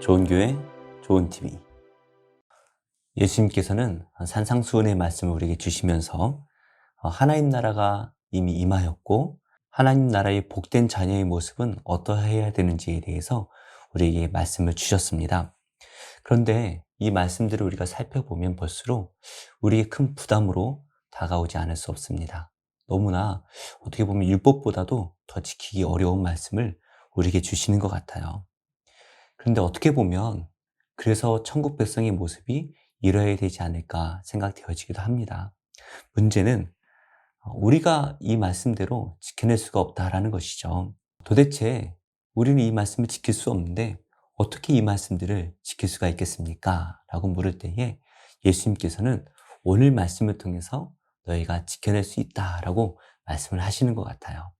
좋은 교회, 좋은 TV. 예수님께서는 산상수훈의 말씀을 우리에게 주시면서 하나님 나라가 이미 임하였고 하나님 나라의 복된 자녀의 모습은 어떠해야 되는지에 대해서 우리에게 말씀을 주셨습니다. 그런데 이 말씀들을 우리가 살펴보면 볼수록 우리에게 큰 부담으로 다가오지 않을 수 없습니다. 너무나 어떻게 보면 율법보다도 더 지키기 어려운 말씀을 우리에게 주시는 것 같아요. 그런데 어떻게 보면 그래서 천국 백성의 모습이 이뤄야 되지 않을까 생각되어지기도 합니다. 문제는 우리가 이 말씀대로 지켜낼 수가 없다라는 것이죠. 도대체 우리는 이 말씀을 지킬 수 없는데 어떻게 이 말씀들을 지킬 수가 있겠습니까? 라고 물을 때에 예수님께서는 오늘 말씀을 통해서 너희가 지켜낼 수 있다라고 말씀을 하시는 것 같아요.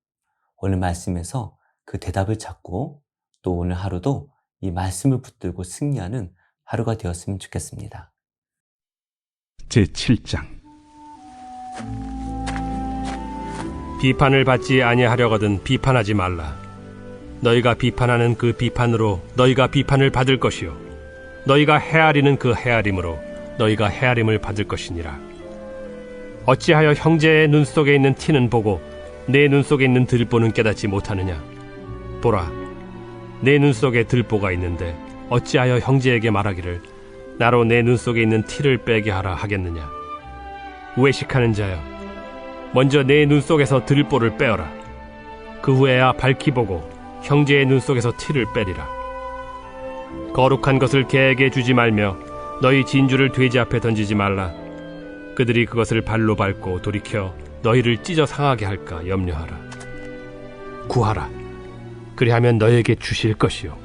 오늘 말씀에서 그 대답을 찾고 또 오늘 하루도 이 말씀을 붙들고 승리하는 하루가 되었으면 좋겠습니다. 제7장 비판을 받지 아니하려거든 비판하지 말라. 너희가 비판하는 그 비판으로 너희가 비판을 받을 것이요 너희가 헤아리는 그 헤아림으로 너희가 헤아림을 받을 것이니라. 어찌하여 형제의 눈 속에 있는 티는 보고 내 눈 속에 있는 들보는 깨닫지 못하느냐? 보라, 내 눈 속에 들보가 있는데 어찌하여 형제에게 말하기를 나로 내 눈 속에 있는 티를 빼게 하라 하겠느냐? 외식하는 자여, 먼저 내 눈 속에서 들보를 빼어라. 그 후에야 밝히 보고 형제의 눈 속에서 티를 빼리라. 거룩한 것을 개에게 주지 말며 너희 진주를 돼지 앞에 던지지 말라. 그들이 그것을 발로 밟고 돌이켜 너희를 찢어 상하게 할까 염려하라. 구하라. 그리하면 너희에게 주실 것이요.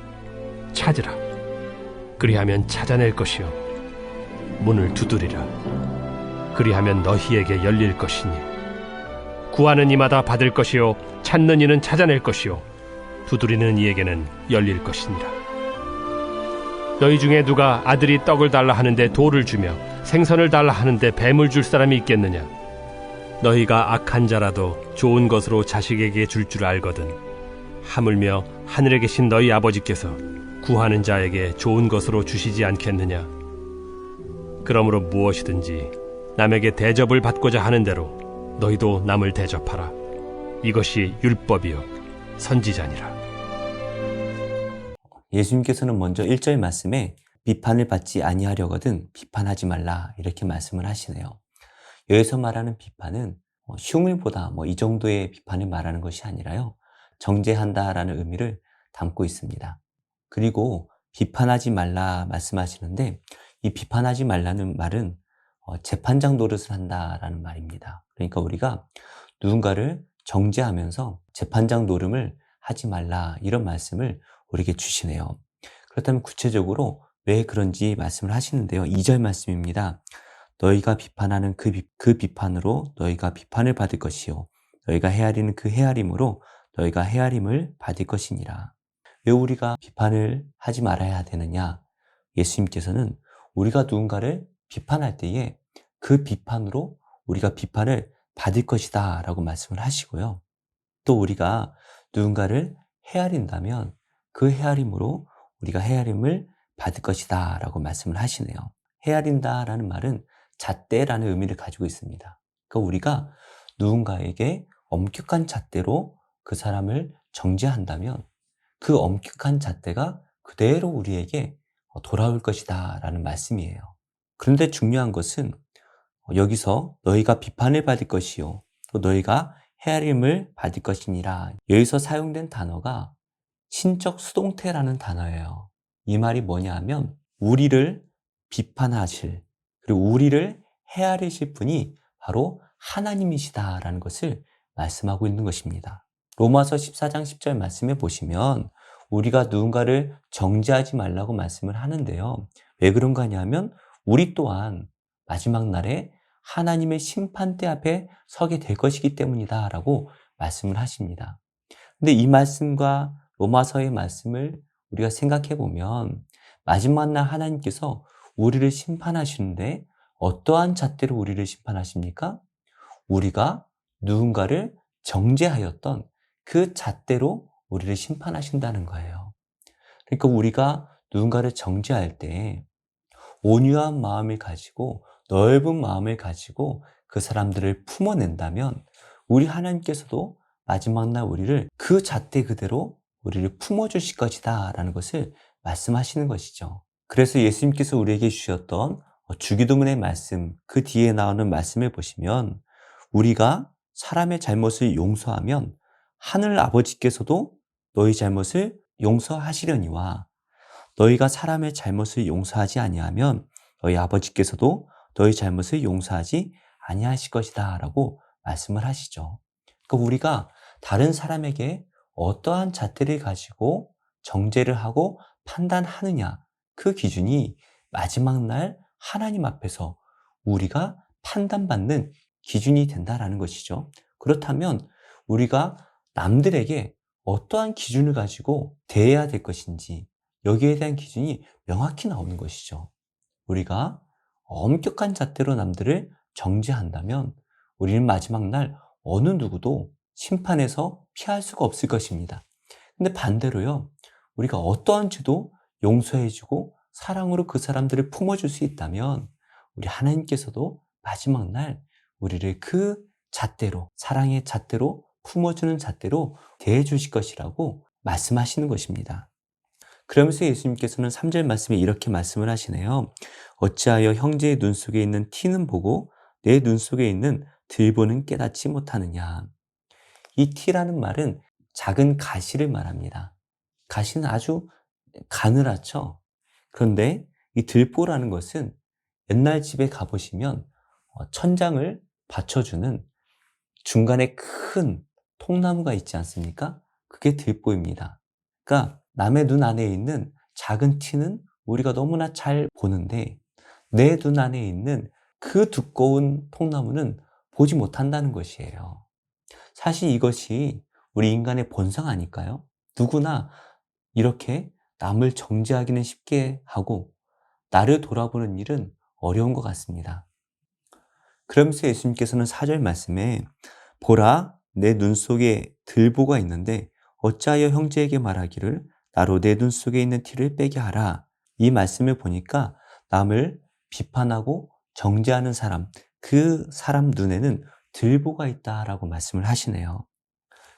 찾으라. 그리하면 찾아낼 것이요. 문을 두드리라. 그리하면 너희에게 열릴 것이니. 구하는 이마다 받을 것이요. 찾는 이는 찾아낼 것이요. 두드리는 이에게는 열릴 것이니라. 너희 중에 누가 아들이 떡을 달라 하는데 돌을 주며 생선을 달라 하는데 뱀을 줄 사람이 있겠느냐? 너희가 악한 자라도 좋은 것으로 자식에게 줄 줄 알거든. 하물며 하늘에 계신 너희 아버지께서 구하는 자에게 좋은 것으로 주시지 않겠느냐? 그러므로 무엇이든지 남에게 대접을 받고자 하는 대로 너희도 남을 대접하라. 이것이 율법이요 선지자니라. 예수님께서는 먼저 1절 말씀에 비판을 받지 아니하려거든 비판하지 말라 이렇게 말씀을 하시네요. 여기서 말하는 비판은 흉을보다 이 정도의 비판을 말하는 것이 아니라요. 정죄한다라는 의미를 담고 있습니다. 그리고 비판하지 말라 말씀하시는데 이 비판하지 말라는 말은 재판장 노릇을 한다라는 말입니다. 그러니까 우리가 누군가를 정죄하면서 재판장 노름을 하지 말라 이런 말씀을 우리에게 주시네요. 그렇다면 구체적으로 왜 그런지 말씀을 하시는데요. 2절 말씀입니다. 너희가 비판하는 그 비판으로 너희가 비판을 받을 것이요 너희가 헤아리는 그 헤아림으로 너희가 헤아림을 받을 것이니라. 왜 우리가 비판을 하지 말아야 되느냐? 예수님께서는 우리가 누군가를 비판할 때에 그 비판으로 우리가 비판을 받을 것이다 라고 말씀을 하시고요. 또 우리가 누군가를 헤아린다면 그 헤아림으로 우리가 헤아림을 받을 것이다 라고 말씀을 하시네요. 헤아린다 라는 말은 잣대라는 의미를 가지고 있습니다. 그러니까 우리가 누군가에게 엄격한 잣대로 그 사람을 정죄한다면 그 엄격한 잣대가 그대로 우리에게 돌아올 것이다 라는 말씀이에요. 그런데 중요한 것은 여기서 너희가 비판을 받을 것이요 또 너희가 헤아림을 받을 것이니라. 여기서 사용된 단어가 신적 수동태라는 단어예요. 이 말이 뭐냐 하면 우리를 비판하실 그리고 우리를 헤아리실 분이 바로 하나님이시다라는 것을 말씀하고 있는 것입니다. 로마서 14장 10절 말씀에 보시면 우리가 누군가를 정죄하지 말라고 말씀을 하는데요. 왜 그런가 하냐면 우리 또한 마지막 날에 하나님의 심판대 앞에 서게 될 것이기 때문이다 라고 말씀을 하십니다. 근데 이 말씀과 로마서의 말씀을 우리가 생각해 보면 마지막 날 하나님께서 우리를 심판하시는데 어떠한 잣대로 우리를 심판하십니까? 우리가 누군가를 정죄하였던 그 잣대로 우리를 심판하신다는 거예요. 그러니까 우리가 누군가를 정죄할 때 온유한 마음을 가지고 넓은 마음을 가지고 그 사람들을 품어낸다면 우리 하나님께서도 마지막 날 우리를 그 잣대 그대로 우리를 품어주실 것이다 라는 것을 말씀하시는 것이죠. 그래서 예수님께서 우리에게 주셨던 주기도문의 말씀, 그 뒤에 나오는 말씀을 보시면 우리가 사람의 잘못을 용서하면 하늘 아버지께서도 너희 잘못을 용서하시려니와 너희가 사람의 잘못을 용서하지 아니하면 너희 아버지께서도 너희 잘못을 용서하지 아니하실 것이다 라고 말씀을 하시죠. 그러니까 우리가 다른 사람에게 어떠한 잣대를 가지고 정죄를 하고 판단하느냐, 그 기준이 마지막 날 하나님 앞에서 우리가 판단받는 기준이 된다라는 것이죠. 그렇다면 우리가 남들에게 어떠한 기준을 가지고 대해야 될 것인지 여기에 대한 기준이 명확히 나오는 것이죠. 우리가 엄격한 잣대로 남들을 정죄한다면 우리는 마지막 날 어느 누구도 심판에서 피할 수가 없을 것입니다. 근데 반대로요, 우리가 어떠한 죄도 용서해주고 사랑으로 그 사람들을 품어줄 수 있다면 우리 하나님께서도 마지막 날 우리를 그 잣대로, 사랑의 잣대로 품어주는 잣대로 대해주실 것이라고 말씀하시는 것입니다. 그러면서 예수님께서는 3절 말씀에 이렇게 말씀을 하시네요. 어찌하여 형제의 눈 속에 있는 티는 보고 내 눈 속에 있는 들보는 깨닫지 못하느냐. 이 티라는 말은 작은 가시를 말합니다. 가시는 아주 가늘하죠. 그런데 이 들보라는 것은 옛날 집에 가보시면 천장을 받쳐주는 중간에 큰 통나무가 있지 않습니까? 그게 들보입니다. 그러니까 남의 눈 안에 있는 작은 티는 우리가 너무나 잘 보는데 내 눈 안에 있는 그 두꺼운 통나무는 보지 못한다는 것이에요. 사실 이것이 우리 인간의 본성 아닐까요? 누구나 이렇게 남을 정죄하기는 쉽게 하고 나를 돌아보는 일은 어려운 것 같습니다. 그러면서 예수님께서는 4절 말씀에 보라 내 눈 속에 들보가 있는데 어찌하여 형제에게 말하기를 나로 내 눈 속에 있는 티를 빼게 하라. 이 말씀을 보니까 남을 비판하고 정죄하는 사람, 그 사람 눈에는 들보가 있다라고 말씀을 하시네요.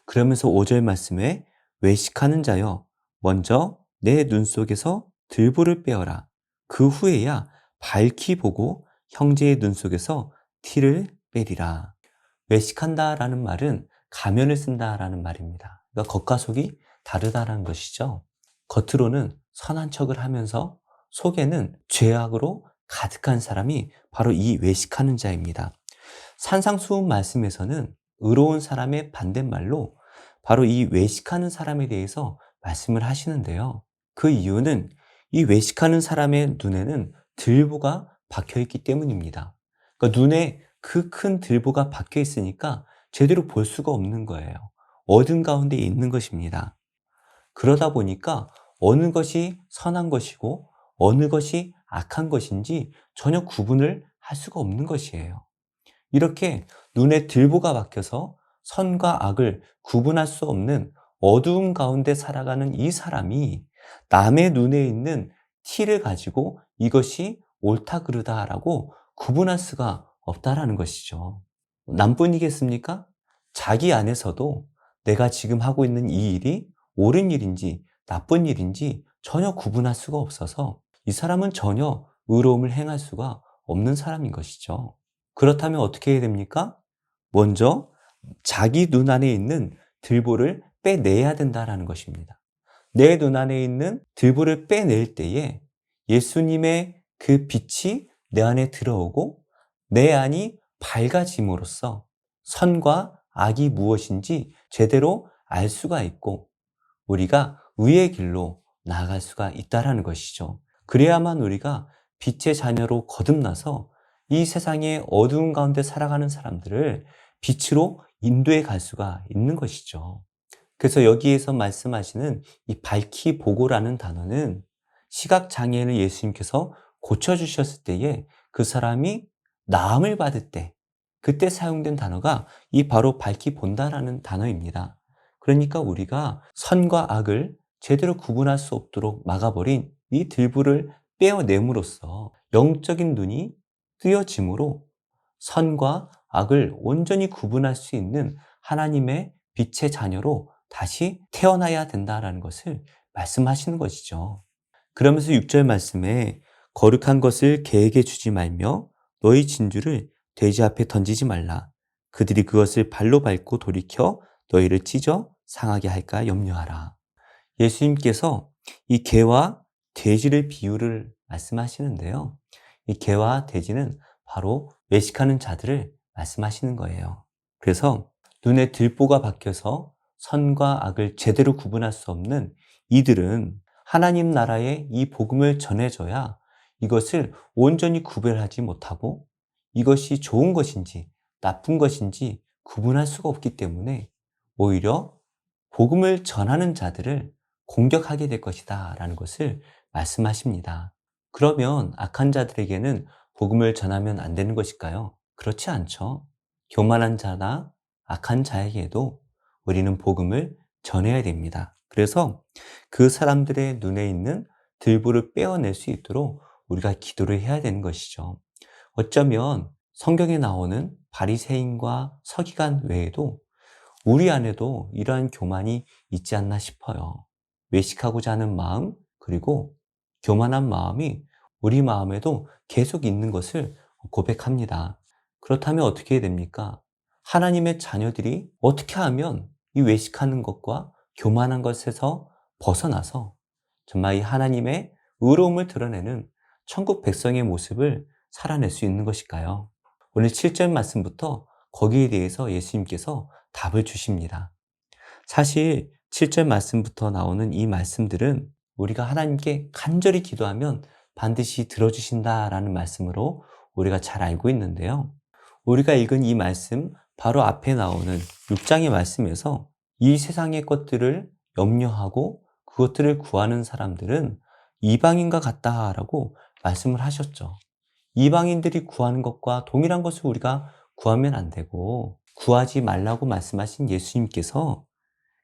그러면서 5절 말씀에 외식하는 자여 먼저 내 눈 속에서 들보를 빼어라. 그 후에야 밝히 보고 형제의 눈 속에서 티를 빼리라. 외식한다라는 말은 가면을 쓴다라는 말입니다. 그러니까 겉과 속이 다르다라는 것이죠. 겉으로는 선한 척을 하면서 속에는 죄악으로 가득한 사람이 바로 이 외식하는 자입니다. 산상수훈 말씀에서는 의로운 사람의 반대말로 바로 이 외식하는 사람에 대해서 말씀을 하시는데요. 그 이유는 이 외식하는 사람의 눈에는 들보가 박혀 있기 때문입니다. 그러니까 눈에 그 큰 들보가 박혀 있으니까 제대로 볼 수가 없는 거예요. 어둠 가운데 있는 것입니다. 그러다 보니까 어느 것이 선한 것이고 어느 것이 악한 것인지 전혀 구분을 할 수가 없는 것이에요. 이렇게 눈에 들보가 박혀서 선과 악을 구분할 수 없는 어두움 가운데 살아가는 이 사람이 남의 눈에 있는 티를 가지고 이것이 옳다 그르다라고 구분할 수가 없다라는 것이죠. 남뿐이겠습니까? 자기 안에서도 내가 지금 하고 있는 이 일이 옳은 일인지 나쁜 일인지 전혀 구분할 수가 없어서 이 사람은 전혀 의로움을 행할 수가 없는 사람인 것이죠. 그렇다면 어떻게 해야 됩니까? 먼저 자기 눈 안에 있는 들보를 빼내야 된다는 것입니다. 내 눈 안에 있는 들보를 빼낼 때에 예수님의 그 빛이 내 안에 들어오고 내 안이 밝아짐으로써 선과 악이 무엇인지 제대로 알 수가 있고 우리가 의의 길로 나아갈 수가 있다는 것이죠. 그래야만 우리가 빛의 자녀로 거듭나서 이 세상의 어두운 가운데 살아가는 사람들을 빛으로 인도해 갈 수가 있는 것이죠. 그래서 여기에서 말씀하시는 이 밝히 보고라는 단어는 시각장애인을 예수님께서 고쳐주셨을 때에 그 사람이 나음을 받을 때 그때 사용된 단어가 이 바로 밝히 본다라는 단어입니다. 그러니까 우리가 선과 악을 제대로 구분할 수 없도록 막아버린 이 들보를 빼어냄으로써 영적인 눈이 뜨여짐으로 선과 악을 온전히 구분할 수 있는 하나님의 빛의 자녀로 다시 태어나야 된다라는 것을 말씀하시는 것이죠. 그러면서 6절 말씀에 거룩한 것을 개에게 주지 말며 너희 진주를 돼지 앞에 던지지 말라. 그들이 그것을 발로 밟고 돌이켜 너희를 찢어 상하게 할까 염려하라. 예수님께서 이 개와 돼지를 비유를 말씀하시는데요. 이 개와 돼지는 바로 외식하는 자들을 말씀하시는 거예요. 그래서 눈에 들보가 박혀서 선과 악을 제대로 구분할 수 없는 이들은 하나님 나라의 이 복음을 전해줘야 이것을 온전히 구별하지 못하고 이것이 좋은 것인지 나쁜 것인지 구분할 수가 없기 때문에 오히려 복음을 전하는 자들을 공격하게 될 것이다 라는 것을 말씀하십니다. 그러면 악한 자들에게는 복음을 전하면 안 되는 것일까요? 그렇지 않죠. 교만한 자나 악한 자에게도 우리는 복음을 전해야 됩니다. 그래서 그 사람들의 눈에 있는 들보를 빼어낼 수 있도록 우리가 기도를 해야 되는 것이죠. 어쩌면 성경에 나오는 바리새인과 서기관 외에도 우리 안에도 이러한 교만이 있지 않나 싶어요. 외식하고자 하는 마음, 그리고 교만한 마음이 우리 마음에도 계속 있는 것을 고백합니다. 그렇다면 어떻게 해야 됩니까? 하나님의 자녀들이 어떻게 하면 이 외식하는 것과 교만한 것에서 벗어나서 정말 이 하나님의 의로움을 드러내는 천국 백성의 모습을 살아낼 수 있는 것일까요? 오늘 7절 말씀부터 거기에 대해서 예수님께서 답을 주십니다. 사실 7절 말씀부터 나오는 이 말씀들은 우리가 하나님께 간절히 기도하면 반드시 들어주신다라는 말씀으로 우리가 잘 알고 있는데요. 우리가 읽은 이 말씀 바로 앞에 나오는 6장의 말씀에서 이 세상의 것들을 염려하고 그것들을 구하는 사람들은 이방인과 같다라고 말씀을 하셨죠. 이방인들이 구하는 것과 동일한 것을 우리가 구하면 안 되고 구하지 말라고 말씀하신 예수님께서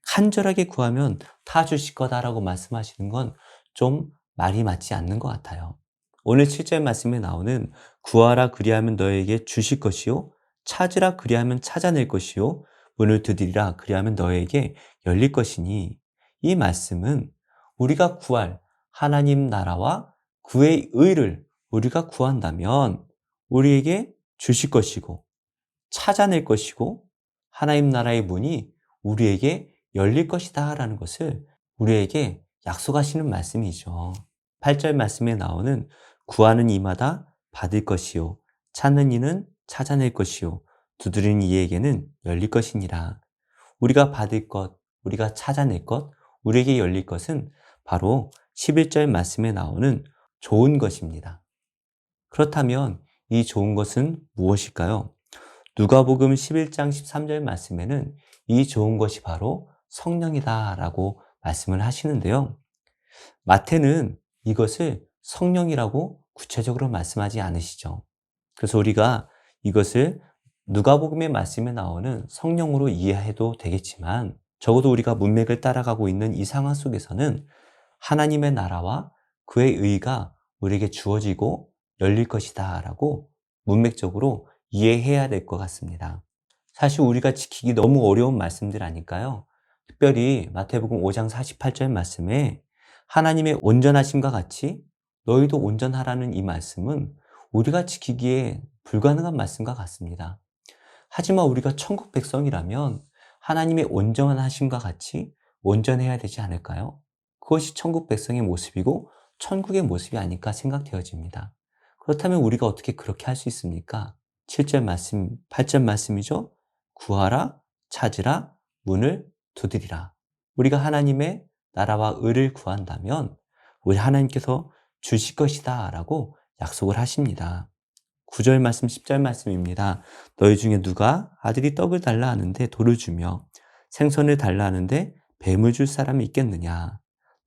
간절하게 구하면 다 주실 거다라고 말씀하시는 건 좀 말이 맞지 않는 것 같아요. 오늘 7절 말씀에 나오는 구하라 그리하면 너에게 주실 것이요 찾으라 그리하면 찾아낼 것이요 문을 두드리라 그리하면 너에게 열릴 것이니 이 말씀은 우리가 구할 하나님 나라와 그의 의를 우리가 구한다면 우리에게 주실 것이고 찾아낼 것이고 하나님 나라의 문이 우리에게 열릴 것이다 라는 것을 우리에게 약속하시는 말씀이죠. 8절 말씀에 나오는 구하는 이마다 받을 것이요 찾는 이는 찾아낼 것이요 두드리는 이에게는 열릴 것이니라. 우리가 받을 것, 우리가 찾아낼 것, 우리에게 열릴 것은 바로 11절 말씀에 나오는 좋은 것입니다. 그렇다면 이 좋은 것은 무엇일까요? 누가복음 11장 13절 말씀에는 이 좋은 것이 바로 성령이다라고 말씀을 하시는데요. 마태는 이것을 성령이라고 구체적으로 말씀하지 않으시죠. 그래서 우리가 이것을 누가복음의 말씀에 나오는 성령으로 이해해도 되겠지만 적어도 우리가 문맥을 따라가고 있는 이 상황 속에서는 하나님의 나라와 그의 의가 우리에게 주어지고 열릴 것이다 라고 문맥적으로 이해해야 될 것 같습니다. 사실 우리가 지키기 너무 어려운 말씀들 아닐까요? 특별히 마태복음 5장 48절 말씀에 하나님의 온전하심과 같이 너희도 온전하라는 이 말씀은 우리가 지키기에 불가능한 말씀과 같습니다. 하지만 우리가 천국 백성이라면 하나님의 온전하심과 같이 온전해야 되지 않을까요? 그것이 천국 백성의 모습이고 천국의 모습이 아닐까 생각되어집니다. 그렇다면 우리가 어떻게 그렇게 할 수 있습니까? 7절 말씀, 8절 말씀이죠. 구하라, 찾으라, 문을 두드리라. 우리가 하나님의 나라와 의를 구한다면 우리 하나님께서 주실 것이다 라고 약속을 하십니다. 9절 말씀, 10절 말씀입니다. 너희 중에 누가 아들이 떡을 달라 하는데 돌을 주며 생선을 달라 하는데 뱀을 줄 사람이 있겠느냐.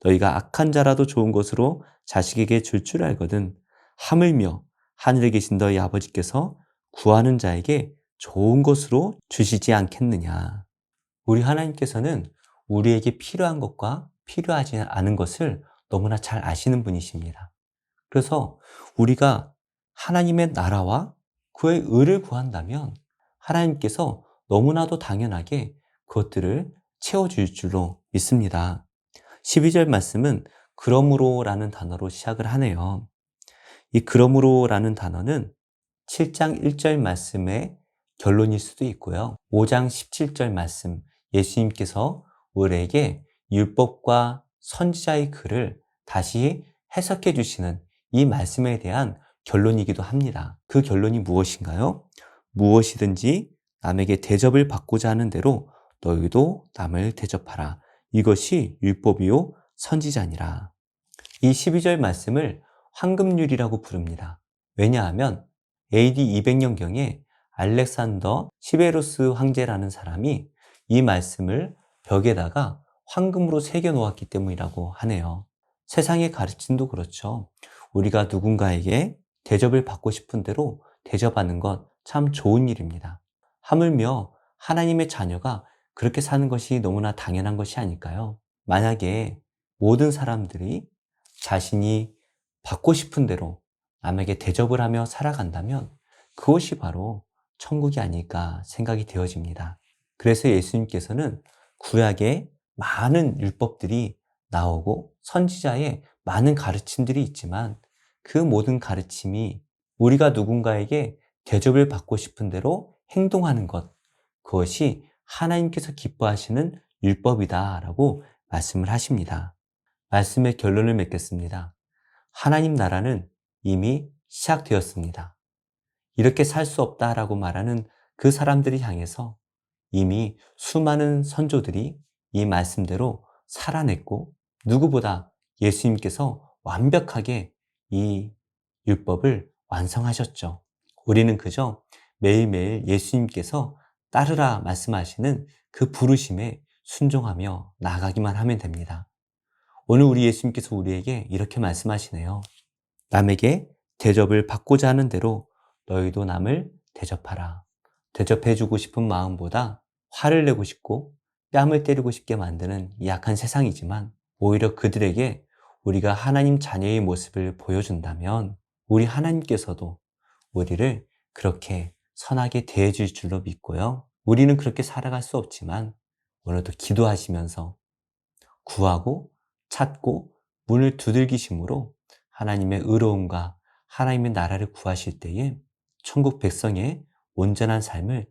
너희가 악한 자라도 좋은 것으로 자식에게 줄 알거든 하물며 하늘에 계신 너희 아버지께서 구하는 자에게 좋은 것으로 주시지 않겠느냐. 우리 하나님께서는 우리에게 필요한 것과 필요하지 않은 것을 너무나 잘 아시는 분이십니다. 그래서 우리가 하나님의 나라와 그의 의를 구한다면 하나님께서 너무나도 당연하게 그것들을 채워줄 줄로 믿습니다. 12절 말씀은 그러므로 라는 단어로 시작을 하네요. 이 그러므로 라는 단어는 7장 1절 말씀의 결론일 수도 있고요. 5장 17절 말씀, 예수님께서 우리에게 율법과 선지자의 글을 다시 해석해 주시는 이 말씀에 대한 결론이기도 합니다. 그 결론이 무엇인가요? 무엇이든지 남에게 대접을 받고자 하는 대로 너희도 남을 대접하라. 이것이 율법이요 선지자니라. 이 12절 말씀을 황금률이라고 부릅니다. 왜냐하면 AD 200년경에 알렉산더 시베루스 황제라는 사람이 이 말씀을 벽에다가 황금으로 새겨 놓았기 때문이라고 하네요. 세상의 가르침도 그렇죠. 우리가 누군가에게 대접을 받고 싶은 대로 대접하는 것 참 좋은 일입니다. 하물며 하나님의 자녀가 그렇게 사는 것이 너무나 당연한 것이 아닐까요? 만약에 모든 사람들이 자신이 받고 싶은 대로 남에게 대접을 하며 살아간다면 그것이 바로 천국이 아닐까 생각이 되어집니다. 그래서 예수님께서는 구약에 많은 율법들이 나오고 선지자의 많은 가르침들이 있지만 그 모든 가르침이 우리가 누군가에게 대접을 받고 싶은 대로 행동하는 것, 그것이 하나님께서 기뻐하시는 율법이다라고 말씀을 하십니다. 말씀의 결론을 맺겠습니다. 하나님 나라는 이미 시작되었습니다. 이렇게 살 수 없다라고 말하는 그 사람들을 향해서 이미 수많은 선조들이 이 말씀대로 살아냈고 누구보다 예수님께서 완벽하게 이 율법을 완성하셨죠. 우리는 그저 매일매일 예수님께서 따르라 말씀하시는 그 부르심에 순종하며 나아가기만 하면 됩니다. 오늘 우리 예수님께서 우리에게 이렇게 말씀하시네요. 남에게 대접을 받고자 하는 대로 너희도 남을 대접하라. 대접해주고 싶은 마음보다 화를 내고 싶고 뺨을 때리고 싶게 만드는 이 약한 세상이지만 오히려 그들에게 우리가 하나님 자녀의 모습을 보여준다면 우리 하나님께서도 우리를 그렇게 선하게 대해줄 줄로 믿고요. 우리는 그렇게 살아갈 수 없지만 오늘도 기도하시면서 구하고 찾고 문을 두들기심으로 하나님의 의로움과 하나님의 나라를 구하실 때에 천국 백성의 온전한 삶을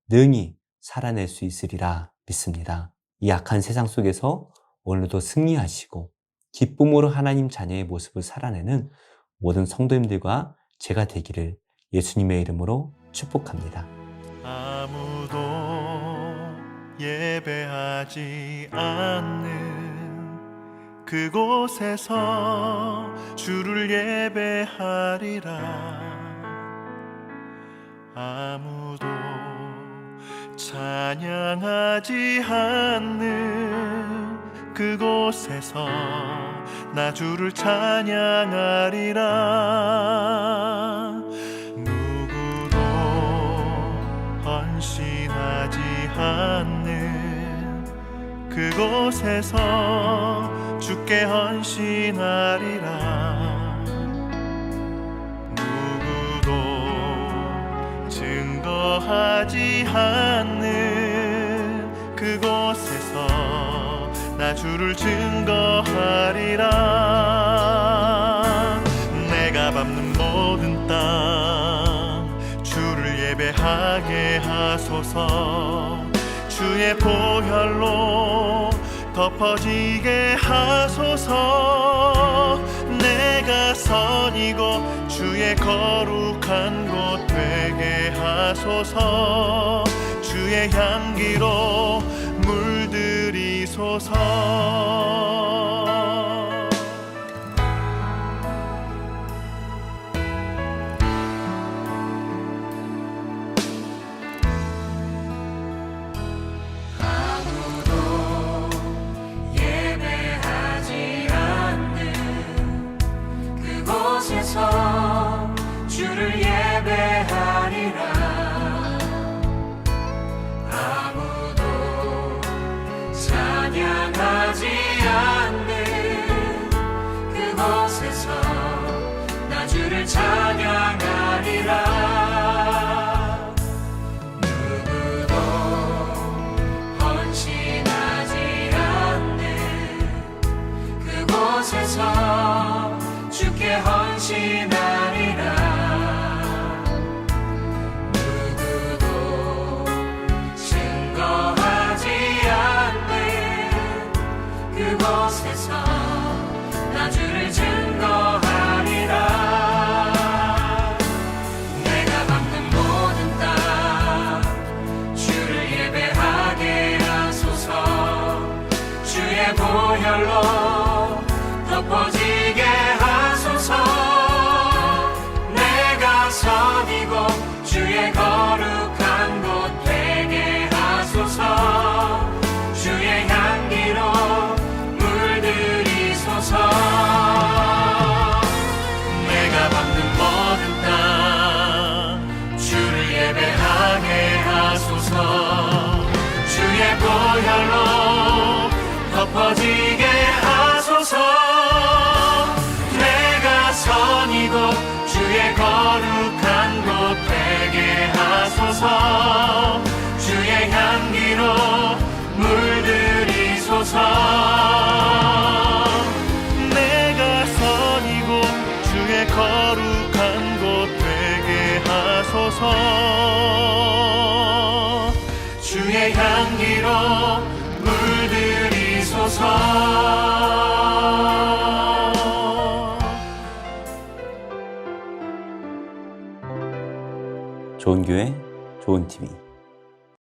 능히 살아낼 수 있으리라 믿습니다. 이 약한 세상 속에서 오늘도 승리하시고 기쁨으로 하나님 자녀의 모습을 살아내는 모든 성도님들과 제가 되기를 예수님의 이름으로 축복합니다. 아무도 예배하지 않는 그곳에서 주를 예배하리라. 아무도 찬양하지 않는 그곳에서 나 주를 찬양하리라. 누구도 헌신하지 않는 그곳에서 주께 헌신하리라. 누구도 증거하지 않는 그곳에서 나 주를 증거하리라. 내가 밟는 모든 땅 주를 예배하게 하소서. 주의 보혈로 덮어지게 하소서. 내가 선이고 주의 거룩한 곳 되게 하소서. 주의 향기로 물들이소서. 주를 예배하리라. 아무도 찬양하지 않는 찬양하리라. 누구도 헌신하지 않는 그곳에서 주께 헌신하리라. 누구도 증거하지 않는 그곳에서 나 주를 증거하리라. 내가 밟는 모든 땅 주를 예배하게 하소서. 주의 보혈로 덮어지게 하소서. 내가 선 이곳 주의 거룩한 곳 되게 하소서. 주의 향기로 물들이소서. 내가 밟는 모든 땅 주를 예배하게 하소서. 주의 보혈로 덮어지게 하소서. 내가 선 이곳 주의 거룩한 곳 되게 하소서. 주의 향기로 물들이소서. 내가 선 이곳 주의 거룩한 곳 되게 하소서. 주의 향기로 물들이소서. 좋은 교회, 좋은 TV.